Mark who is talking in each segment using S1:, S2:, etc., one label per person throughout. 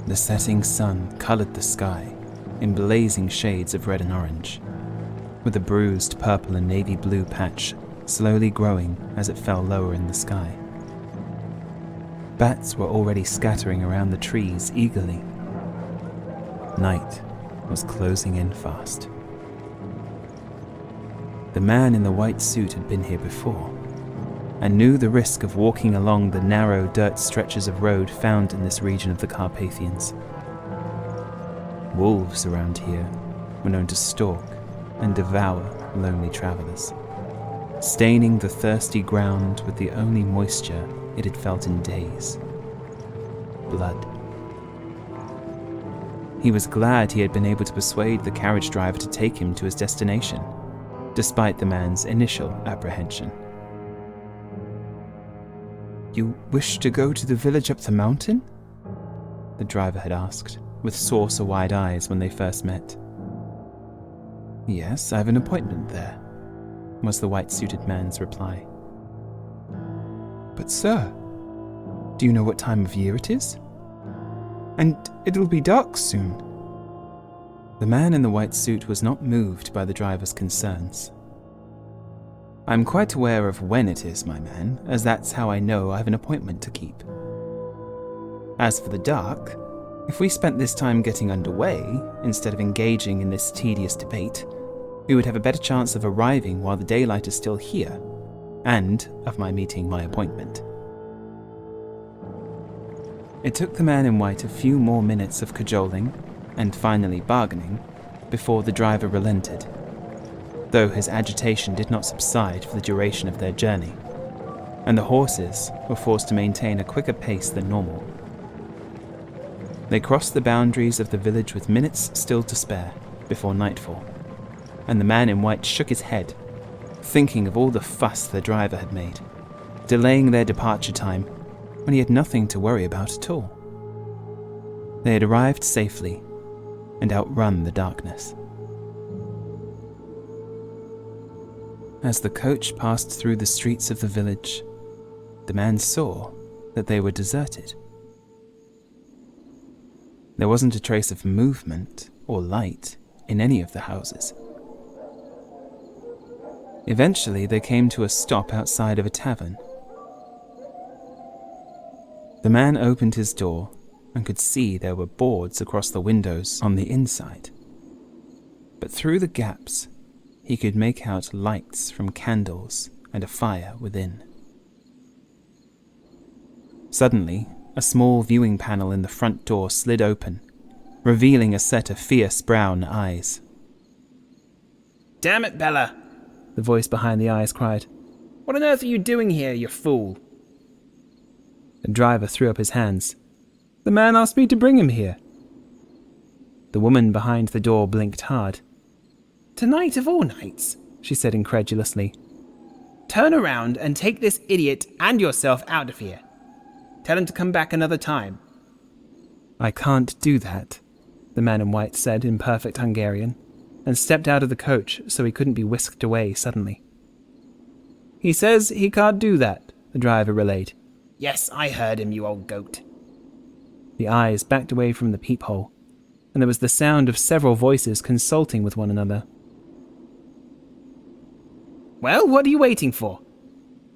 S1: The setting sun coloured the sky in blazing shades of red and orange, with a bruised purple and navy blue patch slowly growing as it fell lower in the sky. Bats were already scattering around the trees eagerly. Night was closing in fast. The man in the white suit had been here before, and knew the risk of walking along the narrow dirt stretches of road found in this region of the Carpathians. Wolves around here were known to stalk and devour lonely travellers, staining the thirsty ground with the only moisture it had felt in days: blood. He was glad he had been able to persuade the carriage driver to take him to his destination, despite the man's initial apprehension. "You wish to go to the village up the mountain?" the driver had asked, with saucer-wide eyes when they first met. "Yes, I have an appointment there," was the white-suited man's reply. "But sir, do you know what time of year it is? And it'll be dark soon." The man in the white suit was not moved by the driver's concerns. "I'm quite aware of when it is, my man, as that's how I know I have an appointment to keep. As for the dark, if we spent this time getting underway, instead of engaging in this tedious debate, we would have a better chance of arriving while the daylight is still here, and of my meeting my appointment." It took the man in white a few more minutes of cajoling, and finally bargaining, before the driver relented, though his agitation did not subside for the duration of their journey, and the horses were forced to maintain a quicker pace than normal. They crossed the boundaries of the village with minutes still to spare before nightfall, and the man in white shook his head, thinking of all the fuss the driver had made, delaying their departure time when he had nothing to worry about at all. They had arrived safely and outrun the darkness. As the coach passed through the streets of the village, the man saw that they were deserted. There wasn't a trace of movement or light in any of the houses. Eventually, they came to a stop outside of a tavern. The man opened his door and could see there were boards across the windows on the inside. But through the gaps, he could make out lights from candles and a fire within. Suddenly, a small viewing panel in the front door slid open, revealing a set of fierce brown eyes.
S2: "Damn it, Bella!"
S1: the voice behind the eyes cried.
S2: "What on earth are you doing here, you fool?"
S1: The driver threw up his hands. "The man asked me to bring him here." The woman behind the door blinked hard.
S2: "Tonight of all nights,"
S1: she said incredulously.
S2: "Turn around and take this idiot and yourself out of here. Tell him to come back another time."
S1: "I can't do that," the man in white said in perfect Hungarian, and stepped out of the coach so he couldn't be whisked away suddenly. "He says he can't do that," the driver relayed.
S2: "Yes, I heard him, you old goat."
S1: The eyes backed away from the peephole, and there was the sound of several voices consulting with one another.
S2: "Well, what are you waiting for?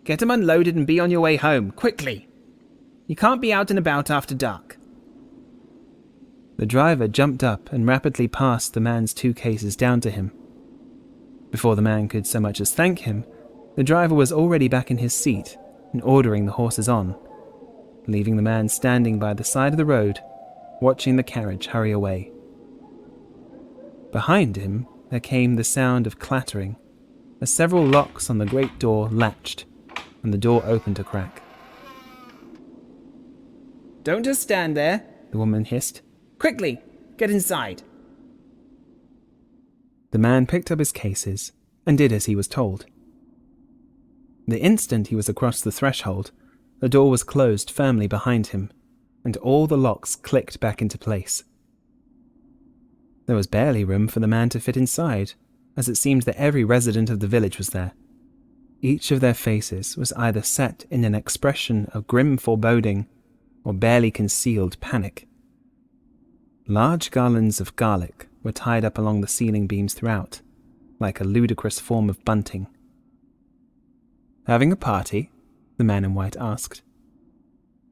S2: Get him unloaded and be on your way home, quickly. You can't be out and about after dark."
S1: The driver jumped up and rapidly passed the man's 2 cases down to him. Before the man could so much as thank him, the driver was already back in his seat and ordering the horses on, leaving the man standing by the side of the road, watching the carriage hurry away. Behind him, there came the sound of clattering, as several locks on the great door latched, and the door opened a crack.
S2: "Don't just stand there,"
S1: the woman hissed.
S2: "Quickly, get inside."
S1: The man picked up his cases and did as he was told. The instant he was across the threshold, the door was closed firmly behind him, and all the locks clicked back into place. There was barely room for the man to fit inside, as it seemed that every resident of the village was there. Each of their faces was either set in an expression of grim foreboding or barely concealed panic. Large garlands of garlic were tied up along the ceiling beams throughout, like a ludicrous form of bunting. "Having a party?" the man in white asked.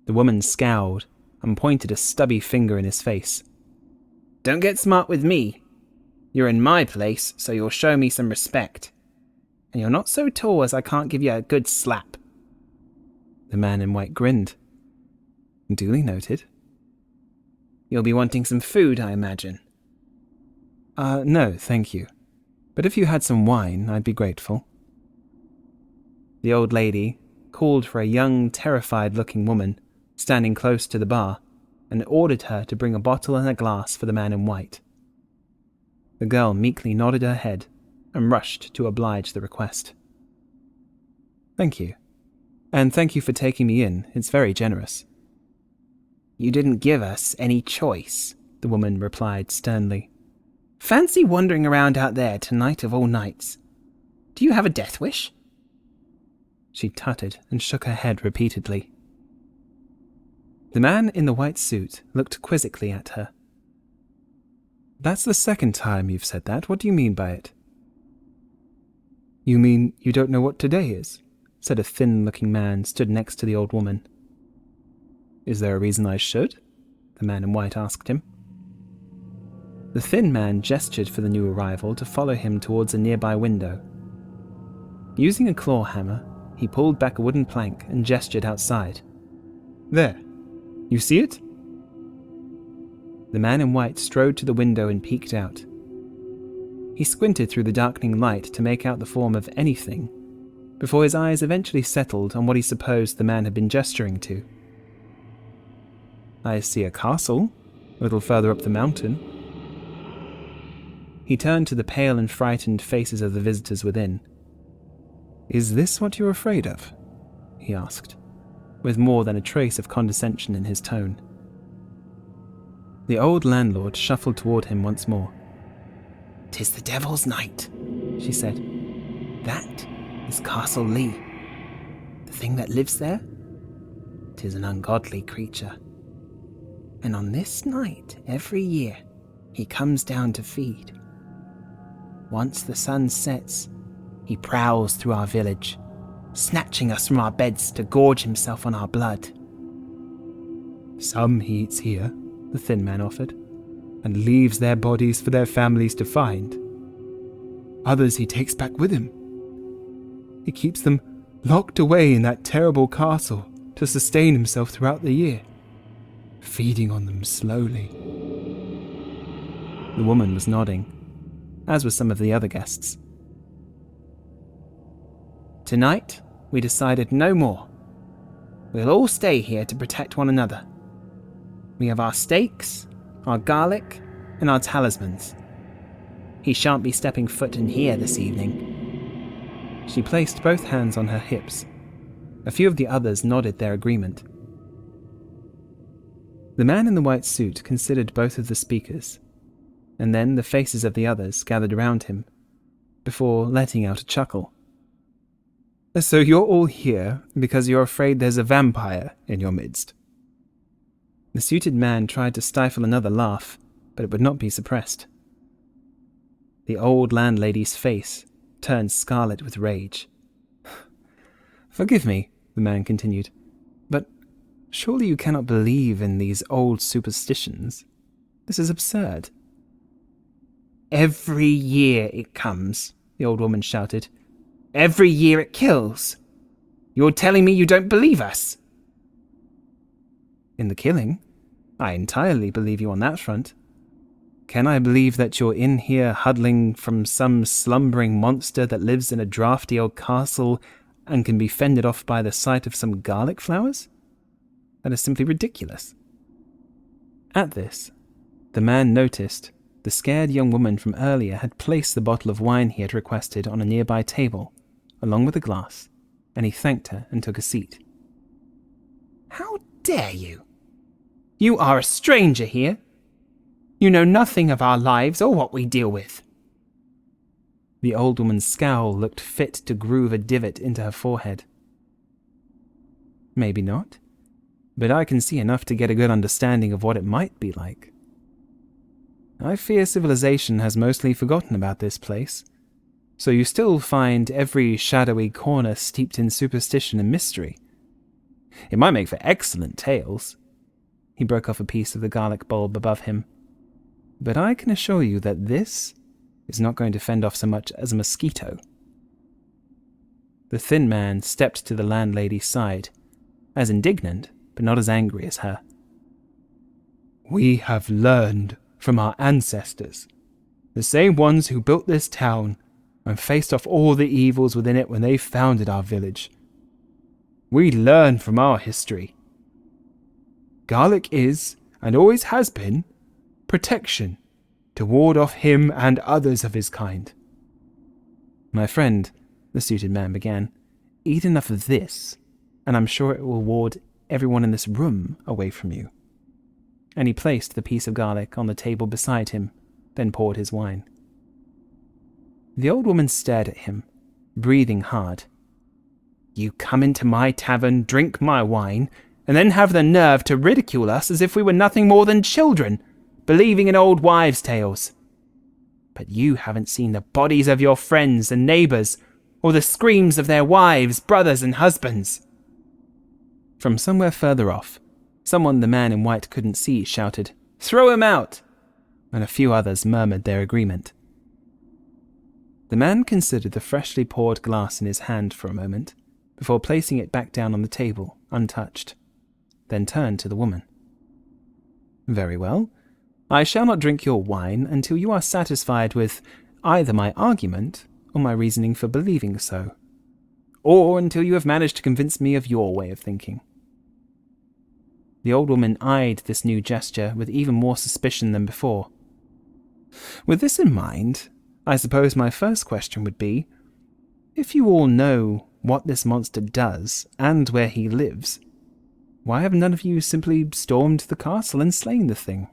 S1: The woman scowled and pointed a stubby finger in his face.
S2: "Don't get smart with me. You're in my place, so you'll show me some respect. And you're not so tall as I can't give you a good slap."
S1: The man in white grinned. "Duly noted."
S2: "You'll be wanting some food, I imagine."
S1: No, thank you. But if you had some wine, I'd be grateful." The old lady called for a young, terrified-looking woman standing close to the bar and ordered her to bring a bottle and a glass for the man in white. The girl meekly nodded her head and rushed to oblige the request. "Thank you. And thank you for taking me in. It's very generous."
S2: "You didn't give us any choice," the woman replied sternly. "Fancy wandering around out there tonight of all nights. Do you have a death wish?"
S1: She tutted and shook her head repeatedly. The man in the white suit looked quizzically at her. "That's the second time you've said that. What do you mean by it?" "You mean you don't know what today is?" said a thin-looking man stood next to the old woman. "Is there a reason I should?" the man in white asked him. The thin man gestured for the new arrival to follow him towards a nearby window. Using a claw hammer, he pulled back a wooden plank and gestured outside. "There. You see it?" The man in white strode to the window and peeked out. He squinted through the darkening light to make out the form of anything, before his eyes eventually settled on what he supposed the man had been gesturing to. "I see a castle, a little further up the mountain." He turned to the pale and frightened faces of the visitors within. "Is this what you're afraid of?" he asked, with more than a trace of condescension in his tone. The old landlord shuffled toward him once more.
S2: "'Tis the Devil's Night," she said. "That is Castle Lee. The thing that lives there? 'Tis an ungodly creature. And on this night, every year, he comes down to feed. Once the sun sets, he prowls through our village, snatching us from our beds to gorge himself on our blood."
S1: "Some he eats here," the thin man offered, "and leaves their bodies for their families to find. Others he takes back with him. He keeps them locked away in that terrible castle to sustain himself throughout the year, feeding on them slowly." The woman was nodding, as were some of the other guests.
S2: "Tonight, we decided no more. We'll all stay here to protect one another. We have our stakes, our garlic, and our talismans. He shan't be stepping foot in here this evening."
S1: She placed both hands on her hips. A few of the others nodded their agreement. The man in the white suit considered both of the speakers, and then the faces of the others gathered around him, before letting out a chuckle. "So you're all here because you're afraid there's a vampire in your midst?" The suited man tried to stifle another laugh, but it would not be suppressed. The old landlady's face turned scarlet with rage. "Forgive me," the man continued, "but surely you cannot believe in these old superstitions. This is absurd."
S2: "Every year it comes," the old woman shouted. "Every year it kills. You're telling me you don't believe us?"
S1: "In the killing, I entirely believe you on that front. Can I believe that you're in here huddling from some slumbering monster that lives in a drafty old castle and can be fended off by the sight of some garlic flowers? That is simply ridiculous." At this, the man noticed the scared young woman from earlier had placed the bottle of wine he had requested on a nearby table, along with a glass, and he thanked her and took a seat.
S2: "How dare you? You are a stranger here. You know nothing of our lives or what we deal with."
S1: The old woman's scowl looked fit to groove a divot into her forehead. "Maybe not, but I can see enough to get a good understanding of what it might be like." I fear civilization has mostly forgotten about this place, so you still find every shadowy corner steeped in superstition and mystery. It might make for excellent tales." He broke off a piece of the garlic bulb above him. "But I can assure you that this is not going to fend off so much as a mosquito." The thin man stepped to the landlady's side, as indignant, but not as angry as her. "We have learned from our ancestors, the same ones who built this town and faced off all the evils within it when they founded our village. We learn from our history. Garlic is, and always has been, protection to ward off him and others of his kind." "My friend," the suited man began, "eat enough of this, and I'm sure it will ward everyone in this room away from you." And he placed the piece of garlic on the table beside him, then poured his wine. The old woman stared at him, breathing hard. "You come into my tavern, drink my wine, and then have the nerve to ridicule us as if we were nothing more than children, believing in old wives' tales. But you haven't seen the bodies of your friends and neighbours, or the screams of their wives, brothers, and husbands." From somewhere further off, someone the man in white couldn't see shouted, "Throw him out!" and a few others murmured their agreement. The man considered the freshly poured glass in his hand for a moment, before placing it back down on the table, untouched, then turned to the woman. "Very well. I shall not drink your wine until you are satisfied with either my argument or my reasoning for believing so, or until you have managed to convince me of your way of thinking." The old woman eyed this new gesture with even more suspicion than before. "With this in mind, I suppose my first question would be, if you all know what this monster does and where he lives, why have none of you simply stormed the castle and slain the thing?"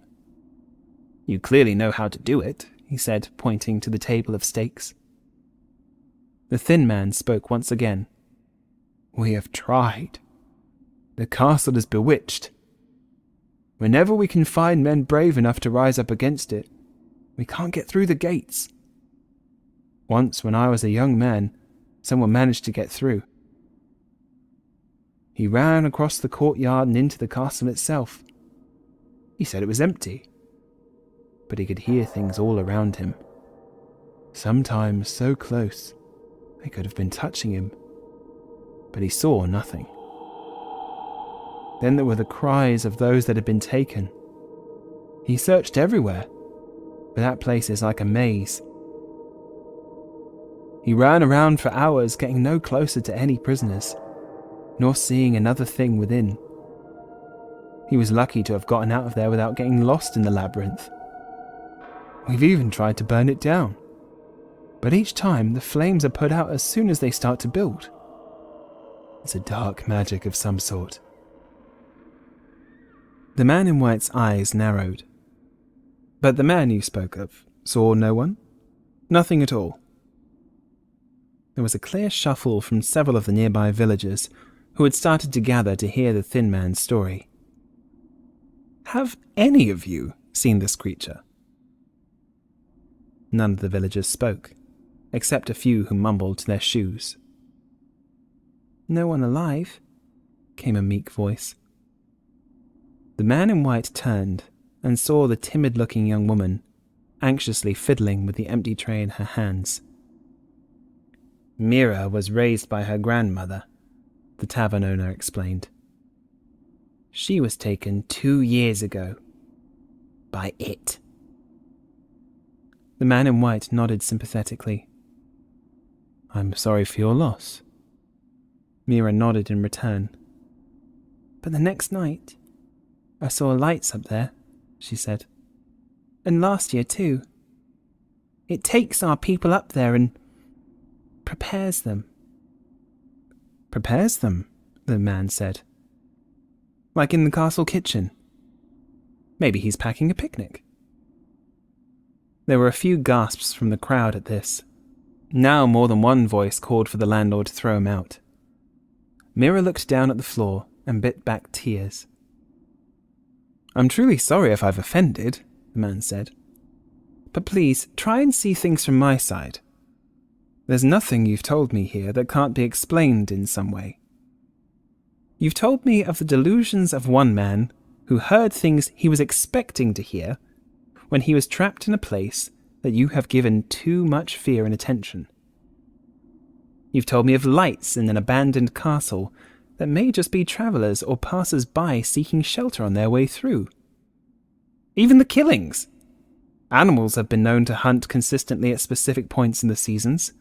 S1: "You clearly know how to do it," he said, pointing to the table of stakes. The thin man spoke once again. "We have tried. The castle is bewitched. Whenever we can find men brave enough to rise up against it, we can't get through the gates. Once, when I was a young man, someone managed to get through. He ran across the courtyard and into the castle itself. He said it was empty, but he could hear things all around him. Sometimes so close, they could have been touching him, but he saw nothing. Then there were the cries of those that had been taken. He searched everywhere, but that place is like a maze. He ran around for hours, getting no closer to any prisoners, nor seeing another thing within. He was lucky to have gotten out of there without getting lost in the labyrinth. We've even tried to burn it down, but each time the flames are put out as soon as they start to build. It's a dark magic of some sort." The man in white's eyes narrowed. "But the man you spoke of saw no one? Nothing at all?" There was a clear shuffle from several of the nearby villagers who had started to gather to hear the thin man's story. "Have any of you seen this creature?" None of the villagers spoke, except a few who mumbled their shoes. "No one alive," came a meek voice. The man in white turned and saw the timid-looking young woman anxiously fiddling with the empty tray in her hands. "Mira was raised by her grandmother," the tavern owner explained. "She was taken 2 years ago. By it." The man in white nodded sympathetically. "I'm sorry for your loss." Mira nodded in return. "But the next night, I saw lights up there," she said. "And last year too. It takes our people up there and prepares them." "Prepares them?" the man said. "Like in the castle kitchen? Maybe he's packing a picnic." There were a few gasps from the crowd at this. Now more than one voice called for the landlord to throw him out. Mira looked down at the floor and bit back tears. "I'm truly sorry if I've offended," the man said. But please, try and see things from my side. There's nothing you've told me here that can't be explained in some way. You've told me of the delusions of one man who heard things he was expecting to hear when he was trapped in a place that you have given too much fear and attention. You've told me of lights in an abandoned castle that may just be travellers or passers-by seeking shelter on their way through. Even the killings! Animals have been known to hunt consistently at specific points in the seasons.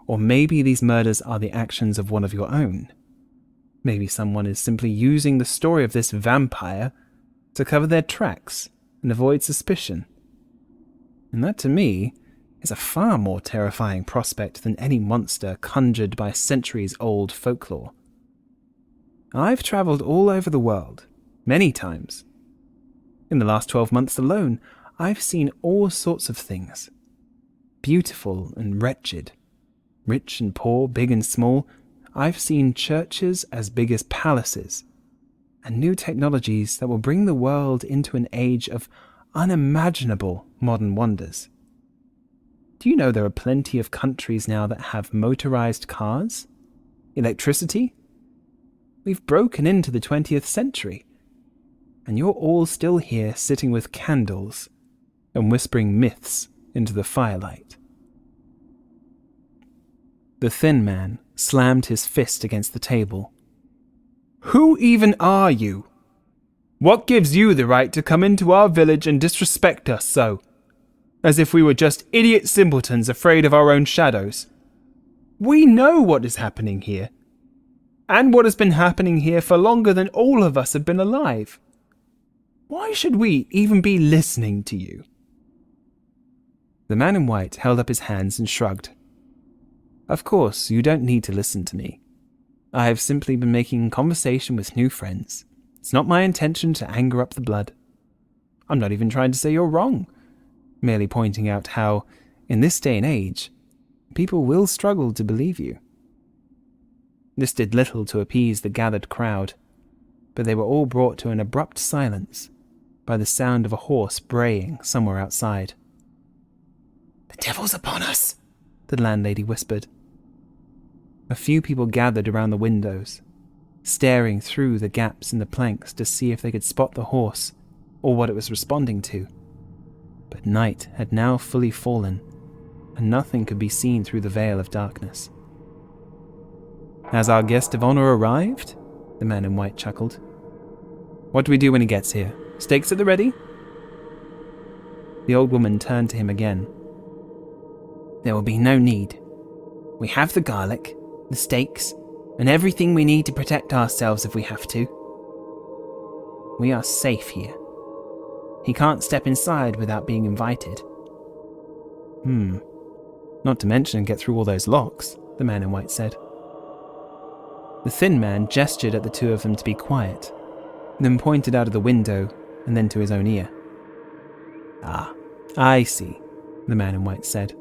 S1: Or maybe these murders are the actions of one of your own. Maybe someone is simply using the story of this vampire to cover their tracks and avoid suspicion. And that, to me, is a far more terrifying prospect than any monster conjured by centuries-old folklore. I've travelled all over the world, many times. In the last 12 months alone, I've seen all sorts of things. Beautiful and wretched, rich and poor, big and small. I've seen churches as big as palaces, and new technologies that will bring the world into an age of unimaginable modern wonders. Do you know there are plenty of countries now that have motorized cars? Electricity? We've broken into the 20th century, and you're all still here sitting with candles and whispering myths into the firelight. The thin man slammed his fist against the table. Who even are you? What gives you the right to come into our village and disrespect us so? As if we were just idiot simpletons afraid of our own shadows. We know what is happening here. And what has been happening here for longer than all of us have been alive. Why should we even be listening to you? The man in white held up his hands and shrugged. Of course, you don't need to listen to me. I have simply been making conversation with new friends. It's not my intention to anger up the blood. I'm not even trying to say you're wrong, merely pointing out how, in this day and age, people will struggle to believe you. This did little to appease the gathered crowd, but they were all brought to an abrupt silence by the sound of a horse braying somewhere outside.
S2: The devil's upon us,
S1: the landlady whispered. A few people gathered around the windows, staring through the gaps in the planks to see if they could spot the horse or what it was responding to. But night had now fully fallen, and nothing could be seen through the veil of darkness. Has our guest of honor arrived? The man in white chuckled. What do we do when he gets here? Steaks at the ready? The old woman turned to him again. There will be no need. We have the garlic, the steaks, and everything we need to protect ourselves if we have to. We are safe here. He can't step inside without being invited. Not to mention get through all those locks, the man in white said. The thin man gestured at the two of them to be quiet, then pointed out of the window and then to his own ear. Ah, I see, the man in white said.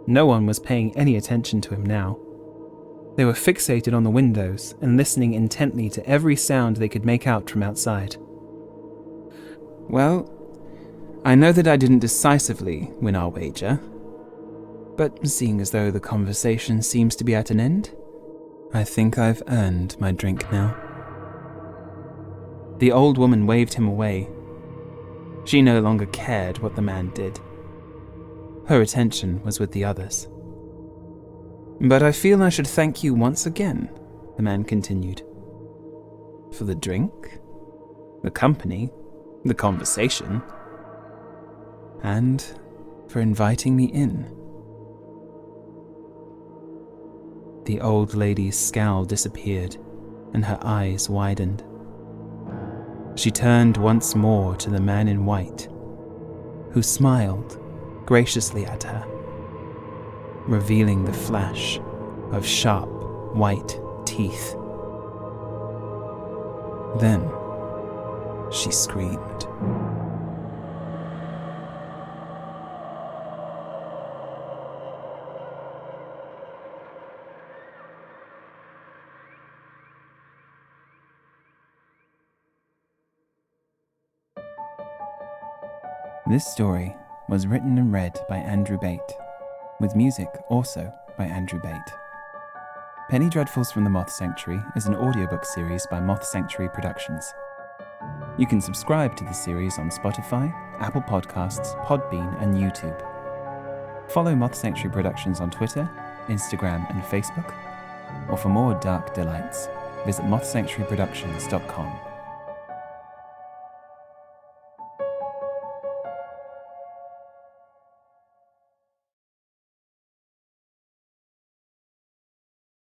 S1: No one was paying any attention to him now. They were fixated on the windows and listening intently to every sound they could make out from outside. Well, I know that I didn't decisively win our wager, but seeing as though the conversation seems to be at an end, I think I've earned my drink now. The old woman waved him away. She no longer cared what the man did. Her attention was with the others. But I feel I should thank you once again, the man continued. For the drink, the company, the conversation, and for inviting me in. The old lady's scowl disappeared, and her eyes widened. She turned once more to the man in white, who smiled graciously at her, revealing the flash of sharp white teeth. Then she screamed. This story was written and read by Andrew Bate, with music also by Andrew Bate. Penny Dreadfuls from the Moth Sanctuary is an audiobook series by Moth Sanctuary Productions. You can subscribe to the series on Spotify, Apple Podcasts, Podbean, and YouTube. Follow Moth Sanctuary Productions on Twitter, Instagram, and Facebook. Or for more dark delights, visit mothsanctuaryproductions.com.